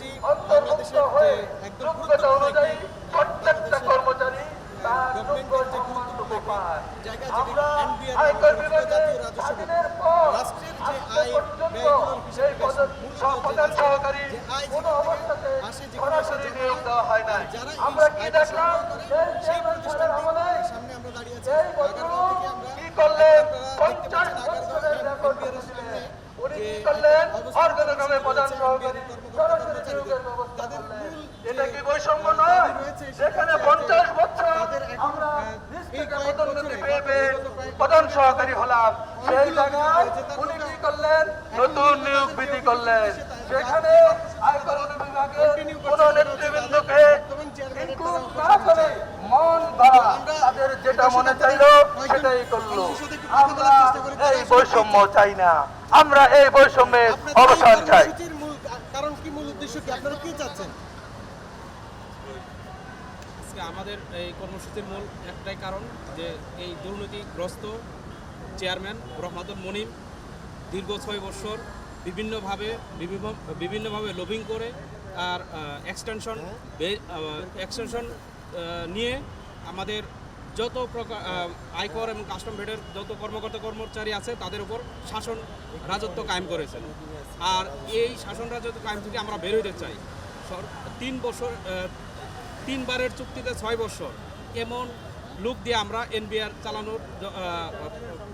পাচ্ছি বাংলাদেশের যে একদম গুরুত্বপূর্ণ একটি প্রত্যেকটা কর্মচারী গভর্নমেন্টের যে গুরুত্বপূর্ণ একটি জায়গা যেটি এনবিআর জাতীয় রাজস্ব বোর্ড রাষ্ট্রের যে আয় ব্যয়গুলোর হিসাব প্রধান সহকারী যে আয় কোনো অবস্থাতে আসে সরাসরি নিয়োগ দেওয়া হয় না। যারা আমরা কি দেখলাম সেই প্রতিষ্ঠানটির সামনে আমরা দাঁড়িয়ে আছি। আগারগাঁও থেকে আমরা কি করলেন? দেখতে পাচ্ছেন আগারগাঁও এনবিআর সামনে উনি যে কি করলেন? অবস্থান অর্গানগ্রামে প্রধান সহকারী সরাসরি নিয়োগের ব্যবস্থা করলেন। এটা কি বৈষম্য নয়? যেখানে 50 বছর আমরা নিজ থেকে পদোন্নতি পেয়ে পেয়ে প্রধান সহকারী হলাম, সেই জায়গায় উনি কি করলেন? নতুন নিয়োগ বিধি করলেন। সেখানে আয়কর বিভাগের কোন নেতৃবৃন্দকে ইনক্লুড না করে মন ভরা তাদের যেটা মনে চাইলো সেটাই করলো। আমরা এই বৈষম্য চাই না, আমরা এই বৈষম্যের অবসান চাই। মূল কারণ কি, মূল উদ্দেশ্য কি, আপনারা কি চাচ্ছেন? আজকে আমাদের এই কর্মসূচির মূল একটাই কারণ যে এই দুর্নীতিগ্রস্ত চেয়ারম্যান রহমাতুল মুনিম দীর্ঘ 6 বছর বিভিন্নভাবে লবিং করে আর এক্সটেনশন নিয়ে আমাদের যত প্রকার আয়কর এবং কাস্টম ভেটের যত কর্মচারী আছে তাদের উপর শাসন রাজত্ব কায়েম করেছেন। আর এই শাসন রাজত্ব কায়েম থেকে আমরা বের হতে চাই। 3 বারের চুক্তিতে 6 বছর এমন লোক দিয়ে আমরা এনবিআর চালানোর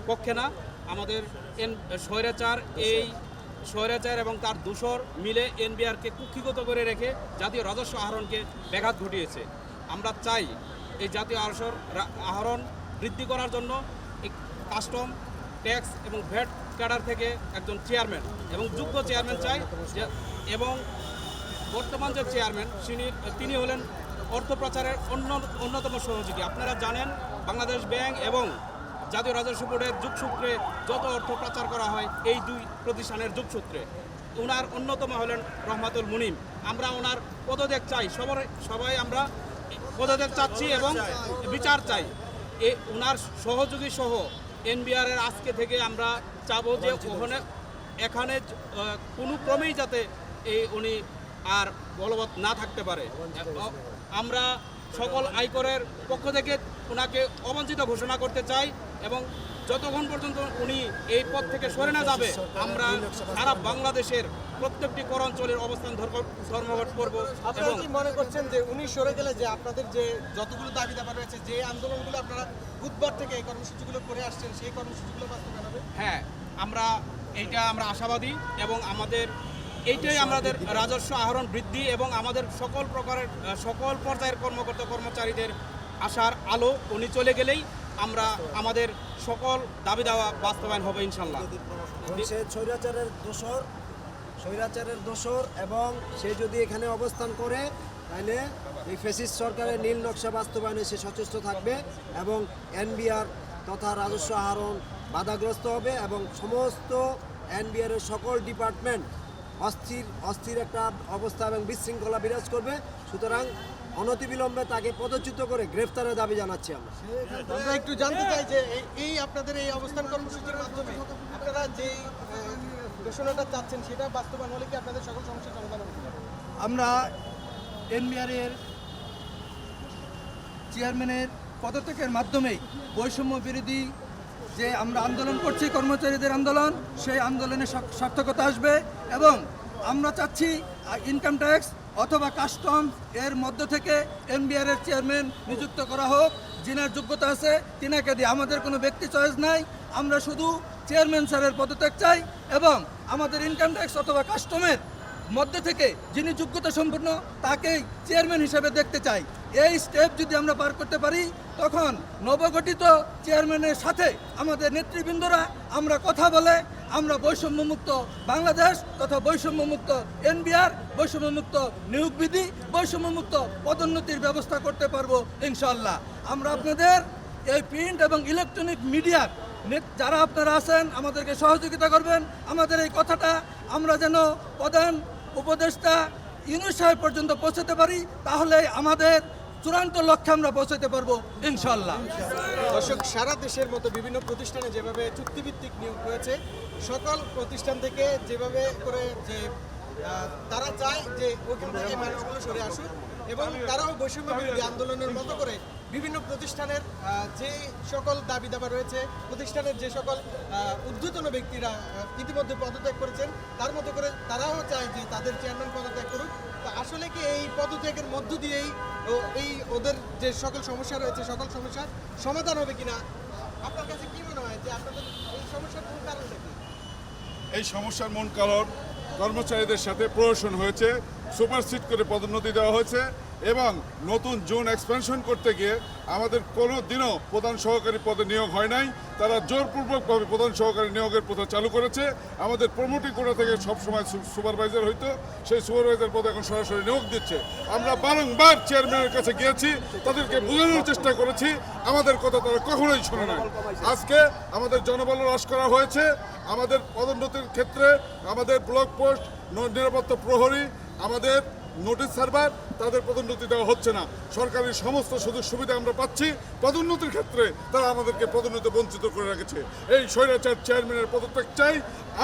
পক্ষে না। আমাদের স্বৈরাচার এবং তার দূষর মিলে এনবিআরকে কুক্ষিগত করে রেখে জাতীয় রাজস্ব আহরণকে ব্যাঘাত ঘটিয়েছে। আমরা চাই এই জাতীয় আহরণ বৃদ্ধি করার জন্য কাস্টম ট্যাক্স এবং ভ্যাট ক্যাডার থেকে একজন চেয়ারম্যান এবং যোগ্য চেয়ারম্যান চাই। এবং বর্তমান যে চেয়ারম্যান তিনি হলেন অর্থ প্রচারের অন্যতম সহযোগী। আপনারা জানেন বাংলাদেশ ব্যাংক এবং জাতীয় রাজস্ব বোর্ডের যোগসূত্রে যত অর্থ প্রচার করা হয় এই 2 প্রতিষ্ঠানের যোগসূত্রে ওনার অন্যতম হলেন রহমাতুল মুনিম। আমরা ওনার পদত্যাগ চাই, সবাই আমরা পদত্যাগ চাচ্ছি এবং বিচার চাই। ওনার সহযোগী সহ এনবিআরের আজকে থেকে আমরা চাবো যে এখানে কোনো ক্রমেই যাতে উনি আর বলবৎ না থাকতে পারে। আমরা সকল আয়করের পক্ষ থেকে ওনাকে অবাঞ্ছিত ঘোষণা করতে চাই এবং যতক্ষণ পর্যন্ত উনি এই পদ থেকে সরে না যাবে আমরা সারা বাংলাদেশের প্রত্যেকটি কর অঞ্চলের অবস্থান ধর্মঘট করব। আপনারা কি মনে করছেন যে উনি সরে গেলে যে আপনাদের যে যতগুলো দাবি দাবা রয়েছে, যে আন্দোলনগুলো আপনারা বুধবার থেকে এই কর্মসূচিগুলো করে আসছেন, সেই কর্মসূচিগুলো বাস্তবায়ন হবে? হ্যাঁ, আমরা আশাবাদী এবং এইটাই আমাদের রাজস্ব আহরণ বৃদ্ধি এবং আমাদের সকল পর্যায়ের কর্মচারীদের আশার আলো। উনি চলে গেলেই আমরা আমাদের সকল দাবি দাওয়া বাস্তবায়ন হবে ইনশাল্লাহ। সে স্বৈরাচারের দোসর এবং সে যদি এখানে অবস্থান করে তাহলে এই ফ্যাসিস্ট সরকারের নীল নকশা বাস্তবায়নে সে সচেষ্ট থাকবে এবং এনবিআর তথা রাজস্ব আহরণ বাধাগ্রস্ত হবে এবং সমস্ত এনবিআরের সকল ডিপার্টমেন্ট অস্থির একটা অবস্থা এবং বিশৃঙ্খলা বিরাজ করবে। সুতরাং অনতিবিলম্বে তাকে পদচ্যুত করে গ্রেফতারের দাবি জানাচ্ছি। আমরা একটু জানতে চাই যে এই আপনাদের এই অবস্থান কর্মসূচির মাধ্যমে আপনারা যে ঘোষণাটা চাচ্ছেন সেটা বাস্তবায়ন হলে কি আপনাদের সকল সমস্যার সমাধান হবে? আমরা এনবিআরের চেয়ারম্যানের পদত্যাগের মাধ্যমেই বৈষম্য বিরোধী যে আমরা আন্দোলন করছি, কর্মচারীদের আন্দোলন, সেই আন্দোলনে সার্থকতা আসবে এবং আমরা চাচ্ছি ইনকাম ট্যাক্স অথবা কাস্টম এর মধ্য থেকে এনবিআরের চেয়ারম্যান নিযুক্ত করা হোক। যিনার যোগ্যতা আছে তিনাকে দিয়ে, আমাদের কোনো ব্যক্তি চয়েস নাই। আমরা শুধু চেয়ারম্যান স্যারের পদত্যাগ চাই এবং আমাদের ইনকাম ট্যাক্স অথবা কাস্টমের মধ্যে থেকে যিনি যোগ্যতা সম্পন্ন তাকেই চেয়ারম্যান হিসেবে দেখতে চাই। এই স্টেপ যদি আমরা পার করতে পারি তখন নবগঠিত চেয়ারম্যানের সাথে আমাদের নেতৃবৃন্দরা আমরা কথা বলে আমরা বৈষম্যমুক্ত বাংলাদেশ তথা বৈষম্যমুক্ত এনবিআর, বৈষম্যমুক্ত নিয়োগ বিধি, বৈষম্যমুক্ত পদোন্নতির ব্যবস্থা করতে পারবো ইনশাল্লাহ। আমরা আপনাদের এই প্রিন্ট এবং ইলেকট্রনিক মিডিয়ার যারা আপনারা আছেন আমাদেরকে সহযোগিতা করবেন। আমাদের এই কথাটা আমরা যেন প্রধান উপদেষ্টা ইউনূস সাহেব পর্যন্ত পৌঁছাতে পারি, তাহলে আমাদের চূড়ান্ত লক্ষ্যে আমরা পৌঁছাতে পারবো ইনশাল্লাহ। দর্শক, সারা দেশের মতো বিভিন্ন প্রতিষ্ঠানে যেভাবে চুক্তিভিত্তিক নিয়োগ হয়েছে, সকল প্রতিষ্ঠান থেকে যেভাবে করে যে তারা চায় যে ওইখান থেকে এই মানুষগুলো সরে আসুক এবং তারাও বৈষম্য বিরোধী আন্দোলনের মতো করে বিভিন্ন প্রতিষ্ঠানের যে সকল দাবি দাবা রয়েছে, প্রতিষ্ঠানের যে সকল ঊর্ধ্বতন ব্যক্তিরা ইতিমধ্যে পদত্যাগ করেছেন, তার মতো করে তারাও চায় যে তাদের চেয়ারম্যান পদত্যাগ করুক। তো আসলে কি এই পদত্যাগের মধ্য দিয়েই এই ওদের যে সকল সমস্যা রয়েছে সকল সমস্যার সমাধান হবে কিনা? আপনার কাছে কি মনে হয় যে আপনাদের এই সমস্যার মূল কারণটা কি? এই সমস্যার মূল কারণ কর্মচারীদের সাথে প্রহসন হয়েছে, সুপারসিড করে পদোন্নতি দেওয়া হয়েছে এবং নতুন জোন এক্সপেনশন করতে গিয়ে আমাদের কোনো দিনও প্রধান সহকারী পদে নিয়োগ হয় নাই। তারা জোরপূর্বকভাবে প্রধান সহকারী নিয়োগের প্রথা চালু করেছে। আমাদের প্রমোটিং কোটা থেকে সবসময় সুপারভাইজার হইতো, সেই সুপারভাইজার পদে এখন সরাসরি নিয়োগ দিচ্ছে। আমরা বারংবার চেয়ারম্যানের কাছে গিয়েছি, তাদেরকে বোঝানোর চেষ্টা করেছি, আমাদের কথা তারা কখনোই শোনে না। আজকে আমাদের জনবল হ্রাস করা হয়েছে, আমাদের পদোন্নতির ক্ষেত্রে আমাদের ব্লক পোস্ট, নিরাপত্তা প্রহরী, আমাদের নোটিশ সার্ভার, তাদের পদোন্নতি দেওয়া হচ্ছে না। সরকারি সমস্ত সুযোগ সুবিধা আমরা পাচ্ছি, পদোন্নতির ক্ষেত্রে তারা আমাদেরকে পদোন্নতি বঞ্চিত করে রেখেছে। এই স্বৈরাচার চেয়ারম্যানের পদত্যাগ চাই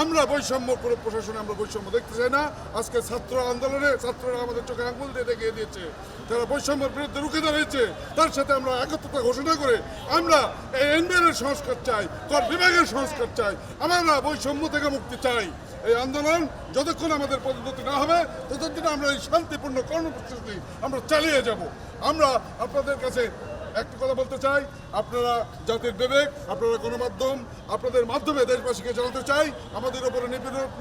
আমরা। বৈষম্য পুরো প্রশাসনে আমরা বৈষম্য দেখতে চাই না। আজকে ছাত্র আন্দোলনে ছাত্ররা আমাদের চোখে আঙুল দিয়ে দেখিয়ে দিয়েছে, তারা বৈষম্যের বিরুদ্ধে রুখে দাঁড়িয়েছে। তার সাথে আমরা একত্রতা ঘোষণা করে আমরা এই এনবিআর সংস্কার চাই, কর বিভাগের সংস্কার চাই, আমরা বৈষম্য থেকে মুক্তি চাই। এই আন্দোলন যতক্ষণ আমাদের পদোন্নতি না হবে ততদিন আমরা এই শান্তিপূর্ণ কর্মসূচি আমরা চালিয়ে যাব। আমরা আপনাদের কাছে একটি কথা বলতে চাই, আপনারা জাতির বিবেক, আপনারা গণমাধ্যম, আপনাদের মাধ্যমে দেশবাসীকে জানাতে চাই আমাদের উপরে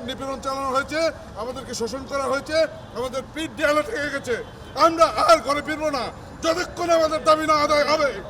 নিপীড়ন চালানো হয়েছে, আমাদেরকে শোষণ করা হয়েছে, আমাদের পিঠ দেয়ালে থেকে গেছে। আমরা আর ঘরে ফিরবো না যতক্ষণ আমাদের দাবি না আদায় হবে।